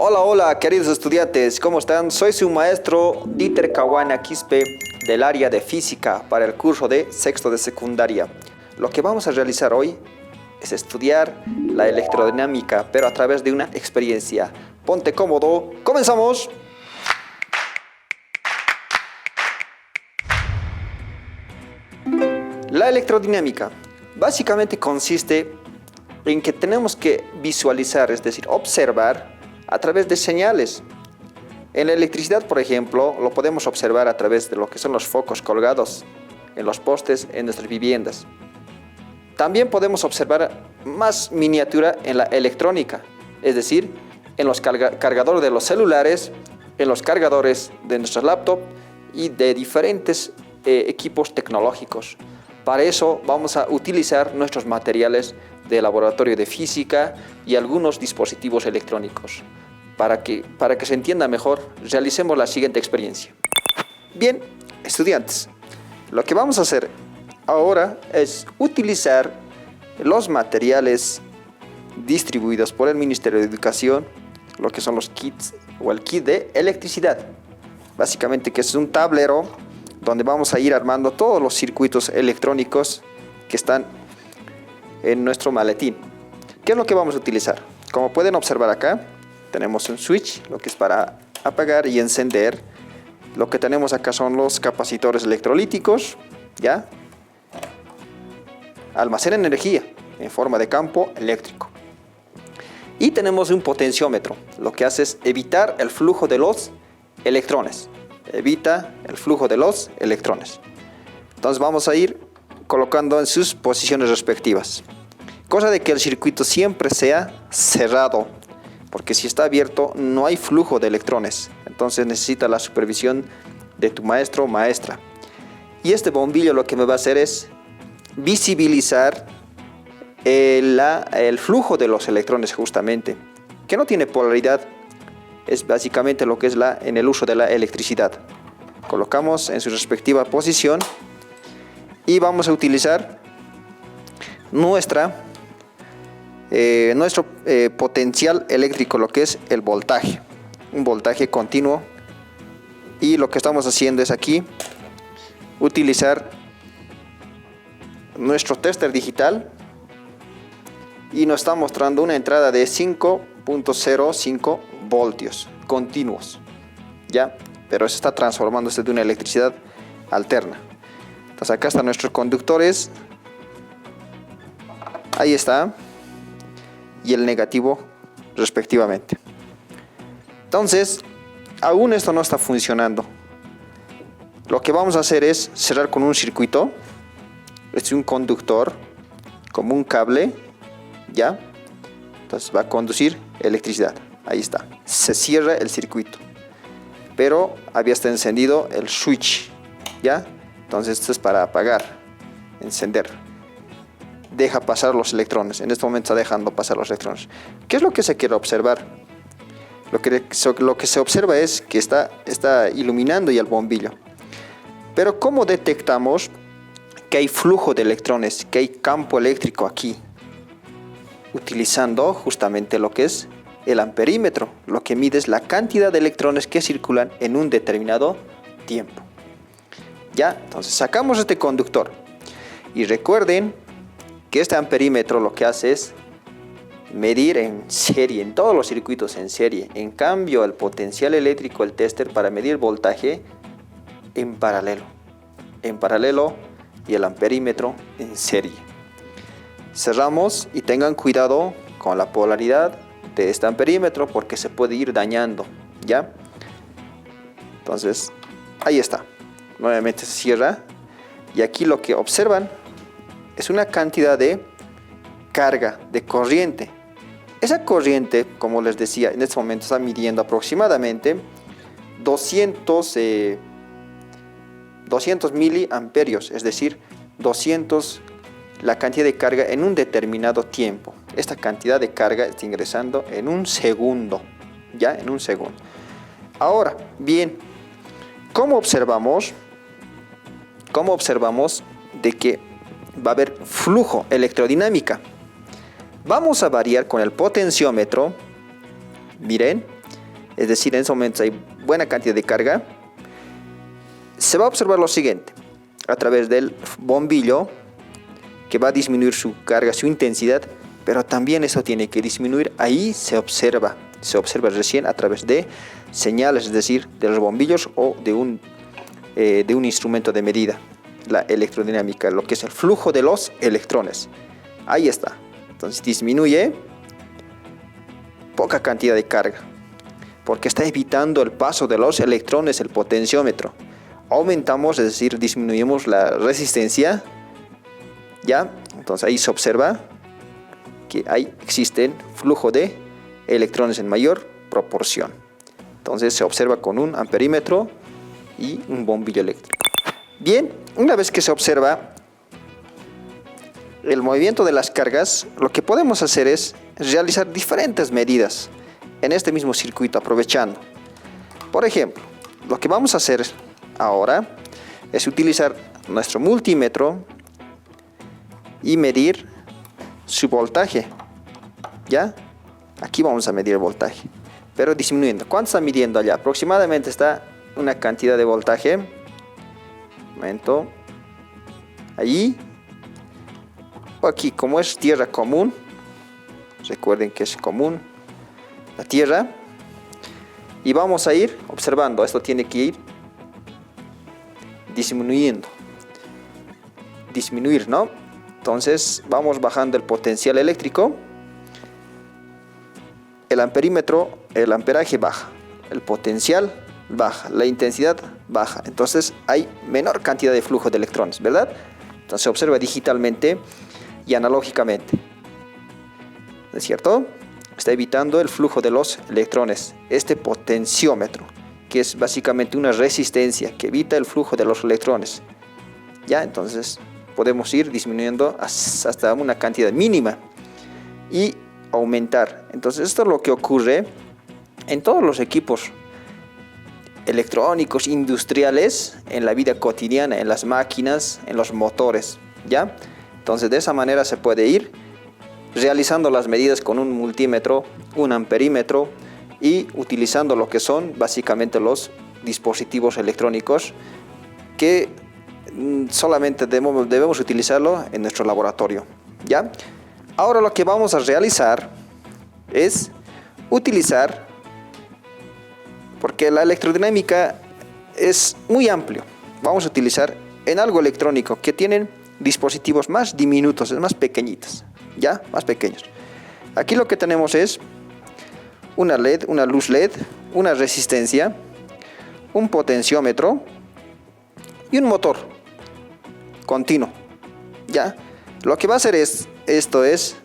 Hola, hola, queridos estudiantes, ¿cómo están? Soy su maestro Dieter Caguana Quispe del área de física para el curso de sexto de secundaria. Lo que vamos a realizar hoy es estudiar la electrodinámica, pero a través de una experiencia. Ponte cómodo, ¡comenzamos! La electrodinámica básicamente consiste en que tenemos que visualizar, es decir, observar a través de señales. En la electricidad, por ejemplo, lo podemos observar a través de lo que son los focos colgados en los postes en nuestras viviendas. También podemos observar más miniatura en la electrónica, es decir, en los cargadores de los celulares, en los cargadores de nuestras laptops y de diferentes equipos tecnológicos. Para eso vamos a utilizar nuestros materiales de laboratorio de física y algunos dispositivos electrónicos. Para que se entienda mejor, realicemos la siguiente experiencia. Bien, estudiantes, lo que vamos a hacer ahora es utilizar los materiales distribuidos por el Ministerio de Educación, lo que son los kits o el kit de electricidad. Básicamente que es un tablero donde vamos a ir armando todos los circuitos electrónicos que están en nuestro maletín. ¿Qué es lo que vamos a utilizar? Como pueden observar acá, tenemos un switch, lo que es para apagar y encender. Lo que tenemos acá son los capacitores electrolíticos, ¿ya? Almacenan energía en forma de campo eléctrico. Y tenemos un potenciómetro, lo que hace es evitar el flujo de los electrones. Evita el flujo de los electrones. Entonces vamos a ir colocando en sus posiciones respectivas. Cosa de que el circuito siempre sea cerrado, porque si está abierto no hay flujo de electrones. Entonces necesita la supervisión de tu maestro o maestra. Y este bombillo lo que me va a hacer es visibilizar el flujo de los electrones justamente, que no tiene polaridad. Es básicamente lo que es en el uso de la electricidad. Colocamos en su respectiva posición y vamos a utilizar nuestro potencial eléctrico, lo que es el voltaje, un voltaje continuo. Y lo que estamos haciendo es aquí utilizar nuestro tester digital y nos está mostrando una entrada de 5.05 voltios continuos, ¿ya? Pero se está transformándose de una electricidad alterna. Entonces acá están nuestros conductores, ahí está, y el negativo respectivamente. Entonces aún esto no está funcionando. Lo que vamos a hacer es cerrar con un circuito. Este es un conductor como un cable, ¿ya? Entonces va a conducir electricidad. Ahí está, se cierra el circuito, pero había estado encendido el switch, ¿ya? Entonces esto es para apagar, encender. Deja pasar los electrones. En este momento está dejando pasar los electrones. ¿Qué es lo que se quiere observar? Lo que se observa es que está iluminando ya el bombillo. Pero ¿cómo detectamos que hay flujo de electrones, que hay campo eléctrico aquí? Utilizando justamente lo que es el amperímetro. Lo que mide es la cantidad de electrones que circulan en un determinado tiempo. ¿Ya? Entonces sacamos este conductor. Y recuerden que este amperímetro lo que hace es medir en serie, en todos los circuitos en serie. En cambio, el potencial eléctrico, el tester, para medir voltaje en paralelo. En paralelo y el amperímetro en serie. Cerramos y tengan cuidado con la polaridad de este amperímetro porque se puede ir dañando, ¿ya? Entonces, ahí está. Nuevamente se cierra. Y aquí lo que observan es una cantidad de carga, de corriente. Esa corriente, como les decía, en este momento está midiendo aproximadamente 200 miliamperios, es decir, 200 la cantidad de carga en un determinado tiempo. Esta cantidad de carga está ingresando en un segundo, ya en un segundo. Ahora, bien, ¿cómo observamos de que va a haber flujo electrodinámica? Vamos a variar con el potenciómetro. Miren, es decir, en ese momento hay buena cantidad de carga, se va a observar lo siguiente. A través del bombillo, que va a disminuir su carga, su intensidad, pero también eso tiene que disminuir. Ahí se observa recién a través de señales, es decir, de los bombillos o de un instrumento de medida, la electrodinámica, lo que es el flujo de los electrones. Ahí está. Entonces disminuye poca cantidad de carga, porque está evitando el paso de los electrones, el potenciómetro. Aumentamos, es decir, disminuimos la resistencia, ¿ya? Entonces ahí se observa que existen flujo de electrones en mayor proporción. Entonces se observa con un amperímetro y un bombillo eléctrico. Bien, una vez que se observa el movimiento de las cargas, lo que podemos hacer es realizar diferentes medidas en este mismo circuito, aprovechando. Por ejemplo, lo que vamos a hacer ahora es utilizar nuestro multímetro y medir su voltaje. ¿Ya? Aquí vamos a medir el voltaje, pero disminuyendo. ¿Cuánto está midiendo allá? Aproximadamente está una cantidad de voltaje. Momento. Allí. O aquí, como es tierra común. Recuerden que es común la tierra. Y vamos a ir observando. Esto tiene que ir disminuyendo. Disminuir, ¿no? Entonces vamos bajando el potencial eléctrico. El amperímetro, el amperaje baja. El potencial baja. La intensidad baja. Entonces hay menor cantidad de flujo de electrones, ¿verdad? Entonces se observa digitalmente y analógicamente. ¿No es cierto? Está evitando el flujo de los electrones. Este potenciómetro, que es básicamente una resistencia que evita el flujo de los electrones. ¿Ya? Entonces podemos ir disminuyendo hasta una cantidad mínima y aumentar. Entonces esto es lo que ocurre en todos los equipos electrónicos, industriales, en la vida cotidiana, en las máquinas, en los motores, ¿ya? Entonces de esa manera se puede ir realizando las medidas con un multímetro, un amperímetro y utilizando lo que son básicamente los dispositivos electrónicos que solamente debemos utilizarlo en nuestro laboratorio, ¿ya? Ahora lo que vamos a realizar es utilizar, porque la electrodinámica es muy amplio, vamos a utilizar en algo electrónico que tienen dispositivos más diminutos, más pequeñitos, ¿ya? Más pequeños. Aquí lo que tenemos es una LED, una luz LED, una resistencia, un potenciómetro y un motor continuo, ¿ya? Lo que va a hacer esto es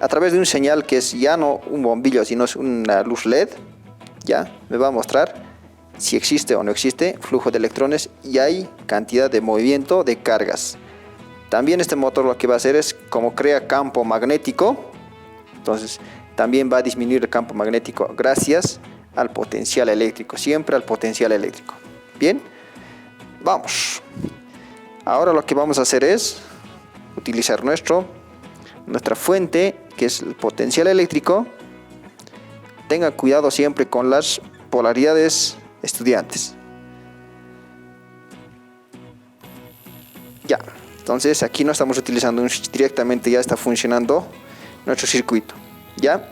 a través de un señal que es ya no un bombillo, sino es una luz LED, ¿ya? Me va a mostrar si existe o no existe flujo de electrones y hay cantidad de movimiento de cargas. También este motor lo que va a hacer es, como crea campo magnético, entonces también va a disminuir el campo magnético gracias al potencial eléctrico, siempre al potencial eléctrico. Bien, vamos. Ahora lo que vamos a hacer es utilizar nuestra fuente, que es el potencial eléctrico. Tengan cuidado siempre con las polaridades, estudiantes. Ya, entonces aquí no estamos utilizando un switch, directamente ya está funcionando nuestro circuito. ¿Ya?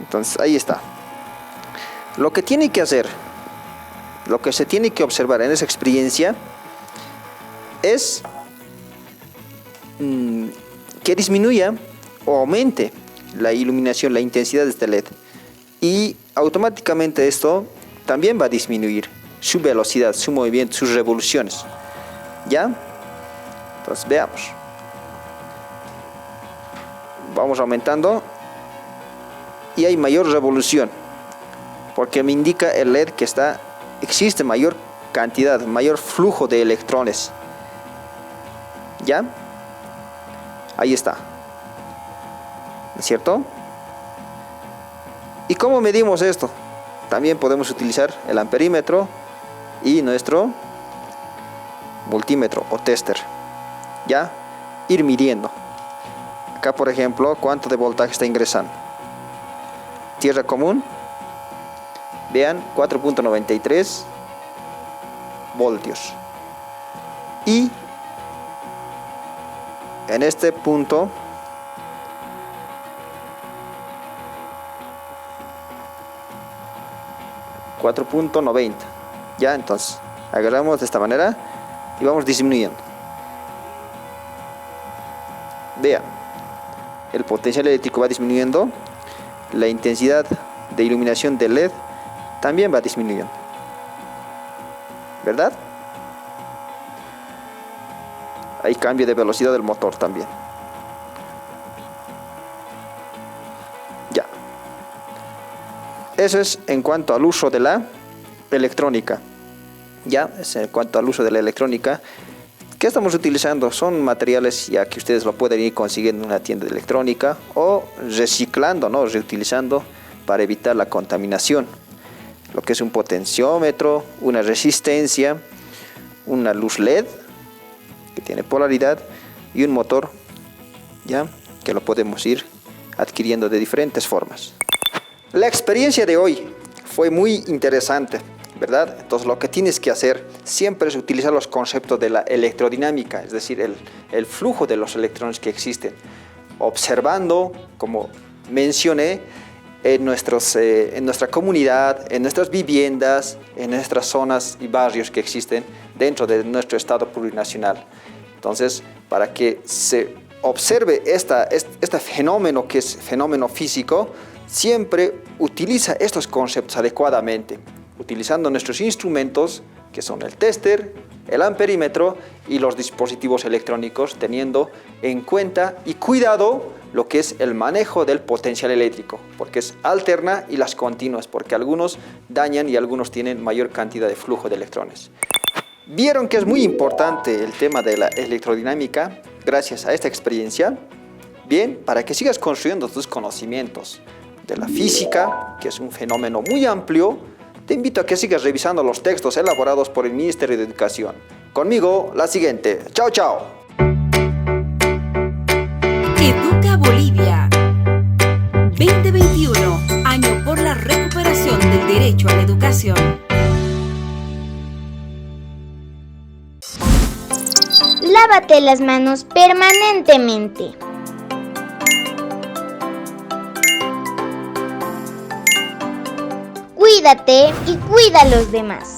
Entonces ahí está. Lo que tiene que hacer, lo que se tiene que observar en esa experiencia es que disminuya o aumente la iluminación, la intensidad de este LED, y automáticamente esto también va a disminuir su velocidad, su movimiento, sus revoluciones. ¿Ya? Entonces veamos. Vamos aumentando y hay mayor revolución, porque me indica el LED que existe mayor cantidad, mayor flujo de electrones. ¿Ya? Ahí está. ¿Es cierto? ¿Y cómo medimos esto? También podemos utilizar el amperímetro y nuestro multímetro o tester. ¿Ya? Ir midiendo. Acá, por ejemplo, ¿cuánto de voltaje está ingresando? Tierra común. Vean, 4.93 voltios. Y en este punto $4.90. Ya, entonces agarramos de esta manera y vamos disminuyendo. Vean, el potencial eléctrico va disminuyendo, la intensidad de iluminación del LED también va disminuyendo, ¿verdad? Hay cambio de velocidad del motor también. Ya. Eso es en cuanto al uso de la electrónica. Ya, es en cuanto al uso de la electrónica. ¿Qué estamos utilizando? Son materiales ya que ustedes lo pueden ir consiguiendo en una tienda de electrónica o reciclando, ¿no? Reutilizando para evitar la contaminación. Lo que es un potenciómetro, una resistencia, una luz LED que tiene polaridad y un motor, ya que lo podemos ir adquiriendo de diferentes formas. La experiencia de hoy fue muy interesante, ¿verdad? Entonces lo que tienes que hacer siempre es utilizar los conceptos de la electrodinámica, es decir, el flujo de los electrones que existen, observando, como mencioné, en nuestra comunidad, en nuestras viviendas, en nuestras zonas y barrios que existen dentro de nuestro estado plurinacional. Entonces, para que se observe este fenómeno que es fenómeno físico, siempre utiliza estos conceptos adecuadamente, utilizando nuestros instrumentos que son el tester, el amperímetro y los dispositivos electrónicos, teniendo en cuenta y cuidado lo que es el manejo del potencial eléctrico, porque es alterna y las continuas, porque algunos dañan y algunos tienen mayor cantidad de flujo de electrones. Vieron que es muy importante el tema de la electrodinámica gracias a esta experiencia. Bien, para que sigas construyendo tus conocimientos de la física, que es un fenómeno muy amplio, te invito a que sigas revisando los textos elaborados por el Ministerio de Educación. Conmigo, la siguiente. Chao, chao. Educa Bolivia 2021, año por la recuperación del derecho a la educación. Lávate las manos permanentemente. Cuídate y cuida a los demás.